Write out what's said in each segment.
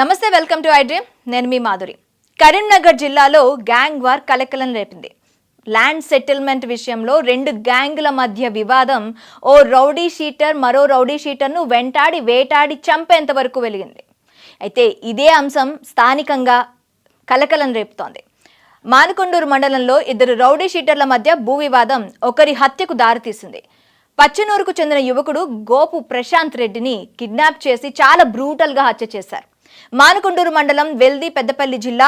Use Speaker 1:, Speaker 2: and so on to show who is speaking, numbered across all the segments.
Speaker 1: నమస్తే, welcome to I dream. నేను మీ మాధురి. కరీంనగర్ జిల్లాలో గ్యాంగ్ వార్ కలకలం రేపింది. ల్యాండ్ సెటిల్మెంట్ విషయంలో రెండు గ్యాంగుల మధ్య వివాదం ఓ రౌడీ షీటర్ మరో రౌడీ షీటర్ను వెంటాడి వేటాడి చంపేంత వరకు వెలిగింది. అయితే ఇదే అంశం స్థానికంగా కలకలం రేపుతోంది. మానకొండూరు మండలంలో ఇద్దరు రౌడీ షీటర్ల మధ్య భూ వివాదం ఒకరి హత్యకు దారితీసింది. పచ్చనూరుకు చెందిన యువకుడు గోపు ప్రశాంత్ రెడ్డిని కిడ్నాప్ చేసి చాలా బ్రూటల్గా హత్య చేశారు. మానకొండూరు మండలం వెల్ది పెద్దపల్లి జిల్లా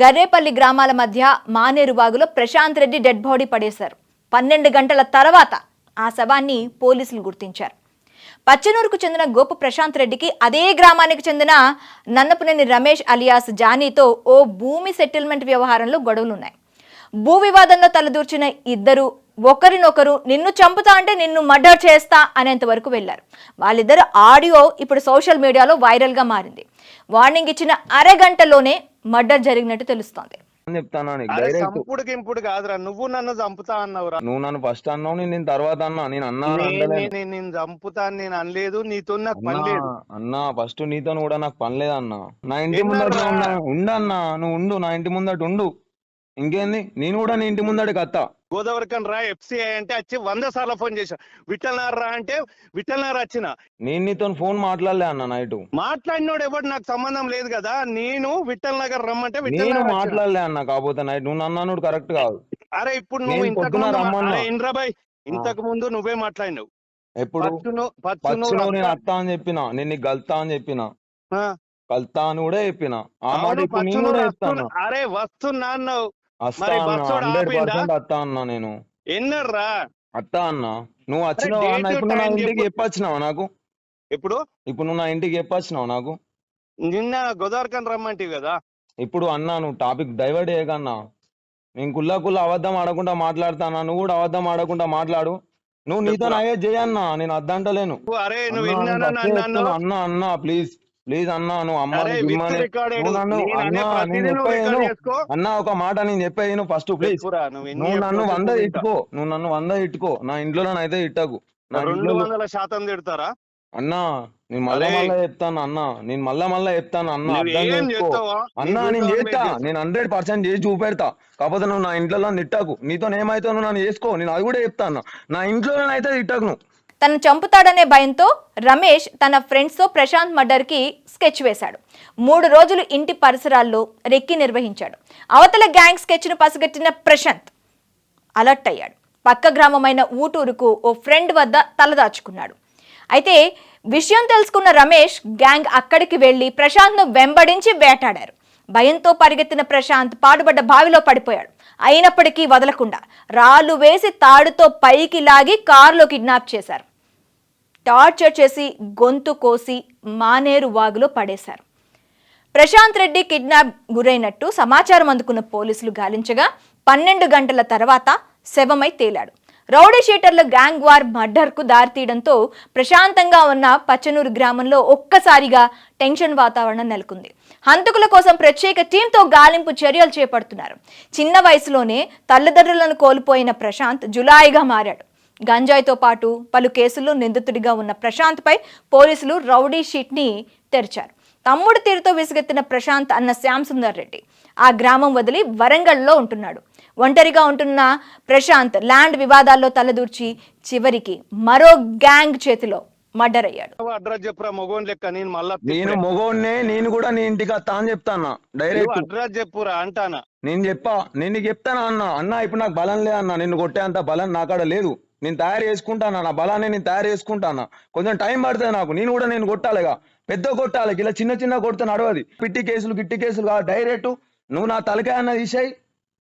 Speaker 1: గర్రేపల్లి గ్రామాల మధ్య మానేరు వాగులో ప్రశాంత్ రెడ్డి డెడ్ బాడీ పడేశారు. 12 గంటల తర్వాత ఆ శవాన్ని పోలీసులు గుర్తించారు. పచ్చనూరుకు చెందిన గోపు ప్రశాంత్ రెడ్డికి అదే గ్రామానికి చెందిన నన్నపునేని రమేష్ అలియాస్ జానీతో ఓ భూమి సెటిల్మెంట్ వ్యవహారంలో గొడవలున్నాయి. భూ వివాదంలో తలదూర్చిన ఇద్దరు ఒకరినొకరు నిన్ను చంపుతా అంటే నిన్ను మర్డర్ చేస్తా అనేంత వరకు వెళ్లారు. వాళ్ళిద్దరు ఆడియో ఇప్పుడు సోషల్ మీడియాలో వైరల్ గా మారింది. వార్నింగ్ ఇచ్చిన అరగంటలోనే మర్డర్ జరిగినట్టు తెలుస్తోంది.
Speaker 2: చంపుడు కాదురా, నువ్వు నన్ను చంపుతా అన్నావురా.
Speaker 3: నువ్వు నన్ను ఫస్ట్ అన్నావు, నేను తర్వాత అన్నా.
Speaker 2: నేను చంపుతా నేను అనలేదు, నీతో నాకు పని లేదు
Speaker 3: అన్నా. ఫస్ట్ నీతో కూడా నాకు పని లేదన్నా. నా ఇంటి ముందట ఉండన్నా, నువ్వు ఉండు, నా ఇంటి ముందట ఉండు. ఇంకేంది, నేను కూడా నీ ఇంటి ముందట కత్తా.
Speaker 2: గోదావరికన్ రా ఎఫ్సిఐ అంటే వచ్చి 100 సార్లు ఫోన్ చేసా. విఠలనార్ రా అంటే విఠలనార్ వచ్చిన.
Speaker 3: నేను నీతో ఫోన్ మాట్లాడలే అన్న. నైట్
Speaker 2: మాట్లాడినోడు ఎవరు నాకు సంబంధం లేదు కదా. నేను విఠల్ నగర్ రమ్మంటే
Speaker 3: నేను మాట్లాడలే అన్న. కాకపోతే నైట్ నువ్వు నన్ను కరెక్ట్ కాదు.
Speaker 2: అరే ఇప్పుడు నువ్వు ఇంద్రాబాయ్ ఇంతకు ముందు నువ్వే మాట్లాడినావు.
Speaker 3: ఎప్పుడు నేను అత్తా అని చెప్పిన, నేను నీకు గల్తా అని చెప్పిన, కల్తా అని కూడా చెప్పిన. ఆ మాట ఇప్పుడు నేను కూడా చెప్తాను.
Speaker 2: అరే వస్తున్నా అన్నావు.
Speaker 3: అత్తా అన్నా. నేను
Speaker 2: ఎన్నర్రా
Speaker 3: అత్తా అన్నా. నువ్వు వచ్చినావా అన్న? ఇప్పుడు నా ఇంటికి చెప్పొచ్చినావా నాకు? ఇప్పుడు నువ్వు నా ఇంటికి చెప్పొచ్చినావు నాకు?
Speaker 2: నిన్న గోదావరికన్ రమ్మంటివి కదా.
Speaker 3: ఇప్పుడు అన్నా నువ్వు టాపిక్ డైవర్ట్ చేయకన్నా. నేను కుల్లా అబద్ధం ఆడకుండా మాట్లాడతానా, నువ్వు కూడా అబద్ధం ఆడకుండా మాట్లాడు. నువ్వు నీతో అయ్యే చేయన్నా, నేను అద్దంటలేను. అన్నా ప్లీజ్ అన్నా. నువ్వు అన్నా ఒక మాట నేను చెప్పేది ఫస్ట్ ప్లీజ్. నువ్వు నన్ను 100 ఇట్టుకో, నా ఇంట్లో అయితే ఇట్టకు.
Speaker 2: 200% తిడతారా
Speaker 3: అన్నా? నేను మళ్ళా చెప్తాను అన్నా, నేను మళ్ళా చెప్తాను అన్నా. అన్నా నేను చేస్తా, నేను 100% చేసి చూపెడతా. కాకపోతే నువ్వు నా ఇంట్లో తిట్టకు. నీతో ఏమైతే నువ్వు నన్ను చేసుకో, నేను అది కూడా చెప్తా అన్నా. నా ఇంట్లో అయితే తిట్టకు నువ్వు.
Speaker 1: తను చంపుతాడనే భయంతో రమేష్ తన ఫ్రెండ్స్తో ప్రశాంత్ మర్డర్కి స్కెచ్ వేశాడు. 3 రోజులు ఇంటి పరిసరాల్లో రెక్కి నిర్వహించాడు. అవతల గ్యాంగ్ స్కెచ్ను పసిగట్టిన ప్రశాంత్ అలర్ట్ అయ్యాడు. పక్క గ్రామమైన ఊటూరుకు ఓ ఫ్రెండ్ వద్ద తలదాచుకున్నాడు. అయితే విషయం తెలుసుకున్న రమేష్ గ్యాంగ్ అక్కడికి వెళ్లి ప్రశాంత్ను వెంబడించి వేటాడారు. భయంతో పరిగెత్తిన ప్రశాంత్ పాడుబడ్డ బావిలో పడిపోయాడు. అయినప్పటికీ వదలకుండా రాళ్లు వేసి తాడుతో పైకి లాగి కారులో కిడ్నాప్ చేశారు. టార్చర్ చేసి గొంతు కోసి మానేరు వాగులో పడేశారు. ప్రశాంత్ రెడ్డి కిడ్నాప్ గురైనట్టు సమాచారం అందుకున్న పోలీసులు గాలించగా 12 గంటల తర్వాత శవమై తేలాడు. రౌడీ షీటర్ల గ్యాంగ్ వార్ మర్డర్కు దారితీయడంతో ప్రశాంతంగా ఉన్న పచ్చనూరు గ్రామంలో ఒక్కసారిగా టెన్షన్ వాతావరణం నెలకొంది. హంతకుల కోసం ప్రత్యేక టీంతో గాలింపు చర్యలు చేపడుతున్నారు. చిన్న వయసులోనే తల్లిదండ్రులను కోల్పోయిన ప్రశాంత్ జులాయిగా మారాడు. గంజాయితో పాటు పలు కేసుల్లో నిందితుడిగా ఉన్న ప్రశాంత్పై పోలీసులు రౌడీ షీట్ని తెరిచారు. తమ్ముడు తీరుతో విసుగెత్తిన ప్రశాంత్ అన్న శ్యామ్ సుందర్ రెడ్డి ఆ గ్రామం వదిలి వరంగల్లో ఉంటున్నాడు. ఒంటరిగా ఉంటున్న ప్రశాంత్ ల్యాండ్ వివాదాల్లో తలదూర్చి చివరికి మరో గ్యాంగ్ చేతిలో మర్డర్ అయ్యాడు.
Speaker 2: అడ్రస్ చెప్పురా మొగోన్ లెక్క.
Speaker 3: నేను మొగోన్నే, నేను కూడా నీ ఇంటికి వస్తా అని చెప్తానా. డైరెక్ట్
Speaker 2: అడ్రస్ చెప్పురా అంటానా.
Speaker 3: నేను నీకు చెప్తానా అన్న. ఇప్పుడు నాకు బలం లేదన్నా, నిన్ను కొట్టే అంత బలం నాకాడ లేదు. నేను తయారు చేసుకుంటానా, నా బలాన్ని నేను తయారు చేసుకుంటానా. కొంచెం టైం పడుతుంది నాకు. నేను కొట్టాలిగా, పెద్ద కొట్టాలి. ఇలా చిన్న కొడితే నడవది. గిట్టి కేసులు కాదు. డైరెక్ట్ నువ్వు నా తలకాయ అన్న తీసేయి,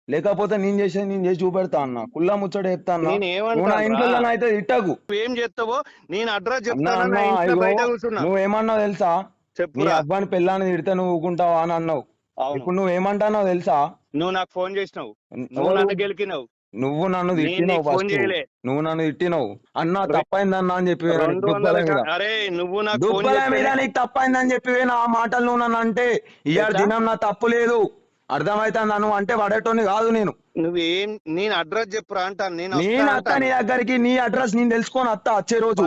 Speaker 3: లేకపోతే నేను చేసి చూపెడతా అన్న. కుల్లా ముచ్చట చెప్తా అన్న. నువ్వు నా ఇంట్లో అయితే ఇట్టకు.
Speaker 2: ఏం చేస్తావో నేను అడ్రస్
Speaker 3: నువ్వేమన్నావు తెలుసా? నీ అబ్బాని పెళ్ళాన్ని తిడితే నువ్వు ఊకుంటావా అని అన్నావు. ఇప్పుడు నువ్వేమంటావు తెలుసా?
Speaker 2: నువ్వు నాకు ఫోన్ చేసినావు, నువ్వు నన్ను గెలికినావు,
Speaker 3: నువ్వు నన్ను తిట్టినావు అన్న. తప్పైందన్నా అని చెప్పి నీకు తప్పైందని చెప్పి నా మాటలు నువ్వు నన్ను అంటే ఇవాళ దినం నా తప్పు లేదు. అర్థమైతుందా? నువ్వు అంటే పడేటోని కాదు.
Speaker 2: నేను అడ్రస్ చెప్పురా అంటాను. నేను
Speaker 3: అత్త నీ దగ్గరికి, నీ అడ్రస్ నేను తెలుసుకోని అత్త వచ్చే రోజు.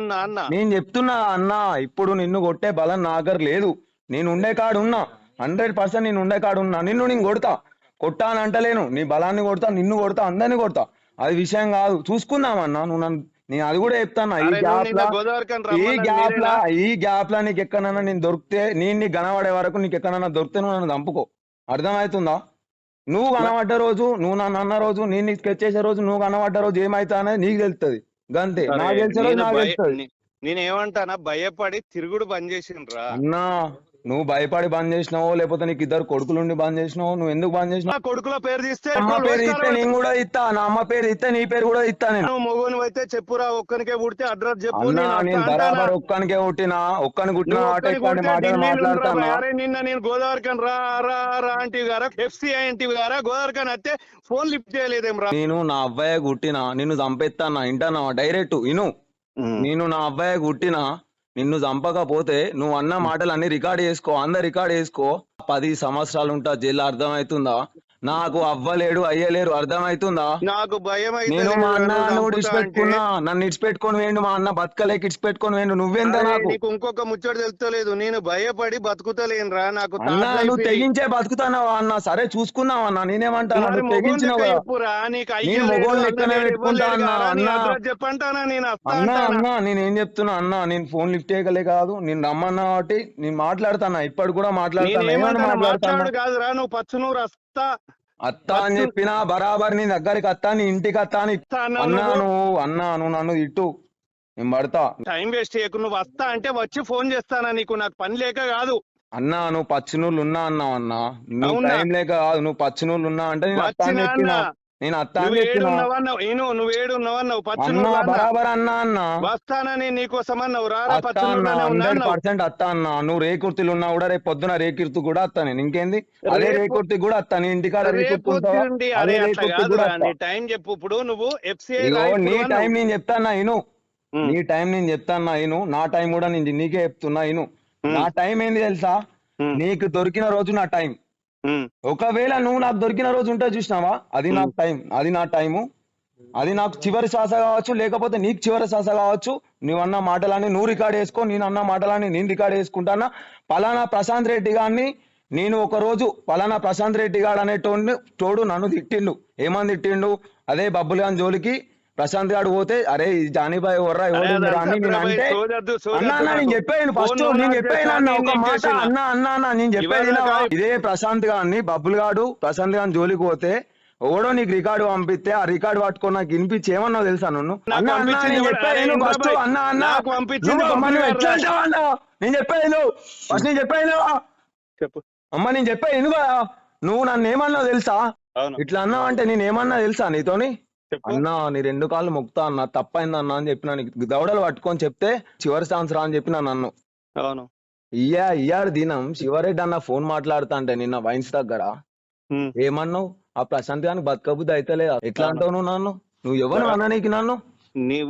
Speaker 2: ఉన్నా అన్న
Speaker 3: నేను చెప్తున్నా అన్న, ఇప్పుడు నిన్ను కొట్టే బలం నా దగ్గర లేదు. నేను ఉండే కాడు ఉన్నా 100% నేను ఉండే కాడు ఉన్నా. నిన్ను నేను కొడతా, కొట్టా అని అంటలేను. నీ బలాన్ని కొడతా, నిన్ను కొడతా, అందరిని కొడతా. అది విషయం కాదు, చూసుకుందామన్నా. నువ్వు నన్ను నేను అది కూడా చెప్తాను. ఈ
Speaker 2: అరే నువ్వు
Speaker 3: గ్యాప్
Speaker 2: నిన్న
Speaker 3: లా
Speaker 2: గోదావరికని
Speaker 3: ఈ
Speaker 2: రమ్మన్నది
Speaker 3: గ్యాప్ లా
Speaker 2: మీరేనా?
Speaker 3: ఈ గ్యాప్ లా నీకు ఎక్కడన్నా నేను దొరికితే, నేను నీకు కనబడే వరకు నీకు ఎక్కడన్నా దొరికితే నువ్వు నన్ను చంపుకో. అర్థమవుతుందా? నువ్వు కనబడ్డ రోజు, నువ్వు నన్ను అన్న రోజు, నేను నీకు స్కెచ్ చేసే రోజు, నువ్వు కనబడ్డ రోజు ఏమైతా అనేది నీకు తెలుస్తుంది. గంతే,
Speaker 2: సరే,
Speaker 3: నాకు తెలిసే రోజు నాకు తెలుస్తుంది.
Speaker 2: నేనేమంటానా, భయపడి తిరుగుడు బంద్ చేసిండ్రా.
Speaker 3: అన్నా నువ్వు భయపడి బంద్ చేసినావో, లేకపోతే నీకు ఇద్దరు కొడుకులుండి బంద్ చేసినావో, నువ్వు ఎందుకు బంద్
Speaker 2: నా
Speaker 3: చేసినావు?
Speaker 2: కొడుకుల పేరు తీస్తే
Speaker 3: అమ్మ
Speaker 2: ఎక్కువ
Speaker 3: పేరు
Speaker 2: రోజు
Speaker 3: ఇస్తే
Speaker 2: కాలం
Speaker 3: నేను కూడా ఇస్తా, నా అమ్మ పేరు ఇస్తే నీ పేరు కూడా ఇస్తా నేను.
Speaker 2: నువ్వు మొగోని అయితే చెప్పురా, ఒక్కనికే పుడితే అడ్రస్ చెప్పు.
Speaker 3: అన్నా
Speaker 2: నేను
Speaker 3: నేను
Speaker 2: వస్తా అంటానా?
Speaker 3: బరాబర్ ఒక్కనికే పుట్టినా, ఒక్కని పుట్టిన
Speaker 2: నువ్వు
Speaker 3: ఆట
Speaker 2: ఒక్కని
Speaker 3: ఇట్లాంటి
Speaker 2: కొడితే
Speaker 3: మాటలు
Speaker 2: ఢిల్లీలో
Speaker 3: మాట్లాడతానా?
Speaker 2: ఉండరా? అరే నిన్న నేను గోదావరికని రా రా రా అంటివి గారా, ఎఫ్సిఐ అంటివి గారా, గోదావరికని వస్తే ఫోన్ లిఫ్ట్ చేయలేదేం రా?
Speaker 3: నేను నా అబ్బాయి గుట్టినా, నిన్ను చంపేస్తానా? ఇంటానా డైరెక్ట్ ఇను. నేను నా అబ్బాయి గుట్టినా, నిన్ను చంపకపోతే నువ్వు అన్న మాటలు అన్ని రికార్డ్ చేసుకో, అందరు రికార్డ్ చేసుకో. 10 సంవత్సరాలు ఉంటా జైలు, అర్థమవుతుందా? నాకు అవ్వలేడు, అయ్యలేరు, అర్థమవుతుందా?
Speaker 2: నాకు భయం అయితే
Speaker 3: నేను మా అన్న
Speaker 2: నువ్వు
Speaker 3: నువ్వు
Speaker 2: చంపుతా
Speaker 3: ఇడిచిపెట్టుకున్నా,
Speaker 2: అంటే.
Speaker 3: నన్ను ఇడిచిపెట్టుకొని వేయండు, మా అన్న బతకలేక ఇడిచిపెట్టుకొని వేయండు. నువ్వెంత
Speaker 2: అరే,
Speaker 3: నాకు?
Speaker 2: నీకు ఇంకొక ముచ్చట తెలుస్తలేదు, నేను భయపడి బతుకుతలేనురా. నాకు
Speaker 3: అన్న
Speaker 2: థాట్
Speaker 3: నువ్వు
Speaker 2: లైఫ్ ఇది.
Speaker 3: తెగించే బతుకుతానావా అన్న? సరే చూసుకుందాం అన్న, నేనేమంటాను,
Speaker 2: మరి
Speaker 3: నువ్వు
Speaker 2: మొగోని
Speaker 3: తెగించినావు
Speaker 2: లెక్క
Speaker 3: కదా.
Speaker 2: చెప్పురా, నీకు
Speaker 3: నేను
Speaker 2: అయ్యలేడు,
Speaker 3: మొగోని లెక్కనే
Speaker 2: అన్నలేడు,
Speaker 3: పెట్టుకుంటా
Speaker 2: ఇవ్వలేడు
Speaker 3: అన్న.
Speaker 2: గారా, నీ
Speaker 3: అన్న
Speaker 2: అడ్రస్ చెప్పంటానా, నేను వస్తా
Speaker 3: అన్న
Speaker 2: అంటానా?
Speaker 3: అన్న నేనేం చెప్తున్నా అన్న, నేను ఫోన్ లిఫ్ట్ చేయగలే కాదు, నేను రమ్మన్నా కాబట్టి నేను మాట్లాడతానా, ఇప్పటి కూడా మాట్లాడతాను. ఏమని
Speaker 2: నేనేమంటాను,
Speaker 3: మాట్లాడతాను?
Speaker 2: మాట్లాడు కాదురా, నువ్వు పచ్చనూరు వస్తా
Speaker 3: అత్త అని చెప్పినా బరాబర్ నీ దగ్గరికి అత్తా, నీ ఇంటికి అత్తా అని
Speaker 2: అన్నావు
Speaker 3: అన్నా.
Speaker 2: నువ్వు.
Speaker 3: నువ్వు నన్ను ఇట్టు, నేను పడతా.
Speaker 2: టైం వేస్ట్ చేయకు, నువ్వు వస్తా అంటే వచ్చి ఫోన్ చేస్తానా నీకు, నాకు పని లేక కాదు.
Speaker 3: అన్నా నువ్వు పచ్చినూళ్ళు ఉన్నా అన్నావు అన్నా, నువ్వు
Speaker 2: అవునా?
Speaker 3: టైం లేక కాదు, నువ్వు పచ్చినూళ్ళు ఉన్నా అంటే నేను అత్తా అని
Speaker 2: వచ్చినా
Speaker 3: చెప్పినా,
Speaker 2: అన్నా.
Speaker 3: నేను అత్తా అని
Speaker 2: నువ్వు ఏడు
Speaker 3: చెప్పినా.
Speaker 2: ఉన్నావన్నావు, నువ్వు ఏడు ఉన్నావన్నావు,
Speaker 3: అన్నా
Speaker 2: పచ్చనూరు
Speaker 3: బరాబర్ అన్నా అన్న
Speaker 2: వస్తానని నీకోసం అన్నావు, రారా
Speaker 3: అత్తా అన్న,
Speaker 2: పచ్చనూరులోనే ఉన్నా అన్నావు.
Speaker 3: 100% అత్తా అన్న. నువ్వు రేకుర్తిలు ఉన్నా కూడా రేపు పొద్దున రేకుర్తి కూడా అత్తా నేను. ఇంకేంది, అదే రేకుర్తి కూడా అత్తా. నీ ఇంటికాడ రేకుర్తి ఉంటావా?
Speaker 2: రేపొద్దుండి,
Speaker 3: అదే
Speaker 2: అరే అట్లా
Speaker 3: రేకుర్తి కూడా
Speaker 2: కాదురా,
Speaker 3: అత్తా.
Speaker 2: నీ టైం చెప్పు. ఇప్పుడు నువ్వు ఎఫ్సిఐ
Speaker 3: ఇగో నీ టైం నేను చెప్తాన్నా ఇను,
Speaker 2: ఉమ్.
Speaker 3: నీ టైం నేను చెప్తాన్నా ఇను, నా టైం కూడా నేను నీకే చెప్తున్నా ఇను. నా టైం ఏంది తెలుసా? నీకు దొరికిన రోజు నా టైం. ఒకవేళ నువ్వు నాకు దొరికిన రోజు ఉంటే చూసినావా, అది నా టైం, అది నా టైము. అది నాకు చివరి శ్వాస కావచ్చు, లేకపోతే నీకు చివరి శ్వాస కావచ్చు. నువ్వు అన్న మాటలన్నీ నువ్వు రికార్డ్ చేసుకో, నేను అన్న మాటలన్నీ నేను రికార్డ్ చేసుకుంటానా. పలానా ప్రశాంత్ రెడ్డి గారిని నేను ఒక రోజు, పలానా ప్రశాంత్ రెడ్డి గారు తోడు నన్ను తిట్టిండు. ఏమని తిట్టిండు? అదే బబ్బులు గాని జోలికి ప్రశాంత్ గారు పోతే, అరే ఈ జానీబాయ్ ఎవర్రా ఎవరు అని నేను అంటే, అన్న అన్న నేను చెప్పాను ఫస్ట్, నేను చెప్పాను అన్న ఒక మాట, అన్న అన్న అన్న నేను చెప్పేది వినవా? ఇదే ప్రశాంత్ గారిని, బబ్బులు గాడు ప్రశాంత్ గారిని జోలికి పోతే ఎవడో నీకు రికార్డు పంపిస్తే, ఆ రికార్డు పట్టుకొని నాకు వినిపించి ఏమన్నావు తెలుసా? నన్ను అన్న అన్న నేను చెప్పాను ఫస్ట్, అన్న అన్న నువ్వు ఎట్లా అంటావా అన్న? నేను చెప్పాను ఫస్ట్, నేను చెప్పాను
Speaker 2: చెప్పు
Speaker 3: అమ్మ, నేను చెప్పాను నువ్వు నన్ను ఏమన్నావు తెలుసా? ఇట్లా అన్నావు అంటే నేను ఏమన్నా తెలుసా నీతోని? అన్నా నీ 2 కాళ్ళు మొక్కుతా అన్న, తప్పైందన్నా అని చెప్పినా. నీకు దవడలు పట్టుకొని చెప్తే చివరి ఛాన్స్ రా అని చెప్పినా నన్ను.
Speaker 2: అవును.
Speaker 3: ఇయ్యారు దినం శివరెడ్డి అన్న ఫోన్ మాట్లాడుతా అంటే నిన్న వైన్స్ దగ్గర ఏమన్నావు? ఆ ప్రశాంత్ గానికి బతకబుద్ధి అయితే లేదా? ఎట్లా అంటావు నువ్వు నన్ను? నువ్వు ఎవరు అన్నా నీకు నన్ను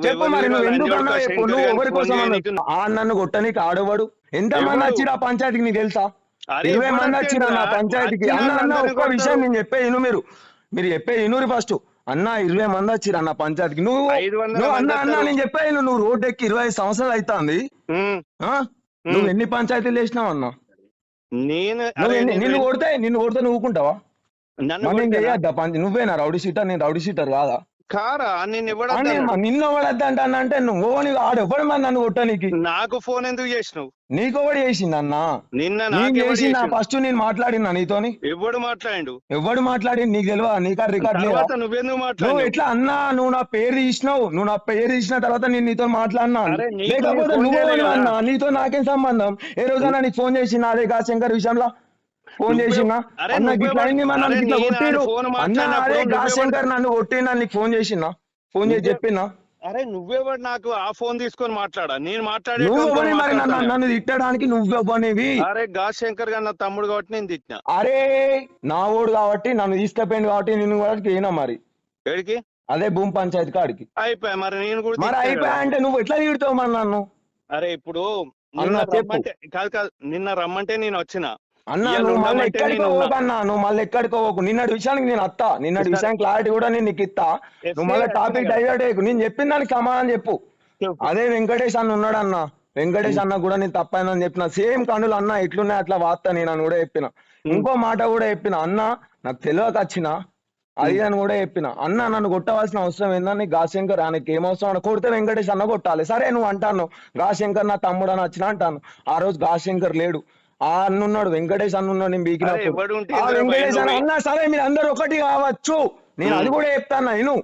Speaker 3: చెప్పు మరి, నువ్వు ఎందుకు అన్నా చెప్పు, నువ్వు ఎవరి కోసం అన్నావు? ఆ నన్ను కొట్టనీకి ఆడవాడు ఎంత మంది వచ్చిరు ఆ పంచాయతీకి నీకు తెలుసా? 20 మంది వచ్చిరా నా పంచాయతీకి. అన్న అన్న ఒక్క విషయం నేను చెప్పే ఇను, మీరు చెప్పే ఇనురి ఫస్ట్. అన్న 20 మంది వచ్చిరా నా పంచాయతీకి. నువ్వు అన్న అన్న నేను చెప్పే నువ్వు రోడ్డు ఎక్కి 25 సంవత్సరాలు అవుతుంది. నువ్వు ఎన్ని పంచాయతీలు వేసినావు అన్న? నిన్ను కొడితే నువ్వు ఊకుంటావా? నువ్వేనా రౌడీ షీటర్? నేను రౌడీ షీటర్ కాదా?
Speaker 2: కారా,
Speaker 3: నిన్ను ఎవడద్దంట అంటే నువ్వు ఆడెవ్వడు మరి నన్ను కొట్టడానికి.
Speaker 2: నాకు ఫోన్ ఎందుకు చేసినావు?
Speaker 3: నీకు ఎవడు చేసింది అన్న?
Speaker 2: నిన్న
Speaker 3: చేసింది ఫస్ట్ నేను మాట్లాడినా నీతోని.
Speaker 2: ఎవడు మాట్లాడు?
Speaker 3: ఎవడు మాట్లాడి నీకు తెలియదా? నీకా రికార్డ్ లేదా?
Speaker 2: నువ్వెందుకు
Speaker 3: నువ్వు
Speaker 2: మాట్లాడు?
Speaker 3: ఎట్లా అన్నా? నువ్వు నా పేరు తీసినావు, నువ్వు నా పేరు తీసిన తర్వాత నేను నీతో మాట్లాడినా. లేకపోతే నువ్వు అన్నా, నీతో నాకేం సంబంధం? ఏ రోజైనా నీకు ఫోన్ చేసినా అదే గాశంకర్ విషయంలో ఫోన్ చేసినా? అన్న గిట్లా అయింది మన ఇట్లా కొట్టిరు అన్న, అదే గాశంకర్ నన్ను కొట్టినా నీకు ఫోన్ చేసినా? ఫోన్ చేసి చెప్పినా?
Speaker 2: అరే నువ్వెవడు నాకు ఆ ఫోన్ తీసుకొని మాట్లాడా? నేను మాట్లాడే
Speaker 3: మరి నన్ను తిట్టడానికి నువ్వెవ్వనివి?
Speaker 2: అరే గాశంకర్ గారు నా తమ్ముడు కాబట్టి నేను తిట్టినా.
Speaker 3: అరే నా ఓడు కాబట్టి నన్ను తీసుకుపోయింది కాబట్టి నేను కూడా అయినా మరి
Speaker 2: ఎడికి?
Speaker 3: అదే భూమి పంచాయతీ కాడికి
Speaker 2: అయిపోయా మరి నేను కూడా.
Speaker 3: మరి అయిపోయా అంటే నువ్వు ఎట్లా తిడతావు మరి నన్ను?
Speaker 2: అరే ఇప్పుడు కాదు నిన్న రమ్మంటే నేను వచ్చిన.
Speaker 3: అన్నా నువ్వు మళ్ళీ ఎక్కడికో పోకన్నా, నువ్వు మళ్ళీ ఎక్కడికో పోకు. నిన్నటి విషయానికి నేను అత్తా, నిన్నటి విషయానికి క్లారిటీ కూడా నేను నీకు ఇస్తా. నువ్వు మళ్ళీ టాపిక్ డైవర్ట్ అయ్యకు. నేను చెప్పిన దానికి సమాధానం చెప్పు. అదే వెంకటేష్ అన్న ఉన్నాడు అన్న, వెంకటేష్ అన్న కూడా నేను తప్పైందని చెప్పిన, సేమ్ కనులు అన్న ఎట్లున్నాయి అట్లా వార్త నేను అని కూడా చెప్పిన. ఇంకో మాట కూడా చెప్పిన, అన్న నాకు తెలియక వచ్చిన అది అని కూడా చెప్పిన. అన్న నన్ను కొట్టవలసిన అవసరం ఏందని, గాశంకర్ ఆయనకి ఏం అవసరం అన్న, కొడితే వెంకటేష్ అన్న కొట్టాలి. సరే నువ్వు అంటాను గాశంకర్ నా తమ్ముడు అని వచ్చిన అంటాను. ఆ రోజు గాశంకర్ లేడు, ఆ అన్నున్నాడు, వెంకటేష్ అన్నున్నాడు. నేను బీకినప్పుడు
Speaker 2: ఎవడు ఉంటే
Speaker 3: ఆ
Speaker 2: ఇందిరా
Speaker 3: వెంకటేష్
Speaker 2: భయ్
Speaker 3: అన్న
Speaker 2: నువ్వు
Speaker 3: అన్నా సరే మీరు అందరు ఒకటి కావచ్చు, నేను అది కూడా చెప్తాను. నేను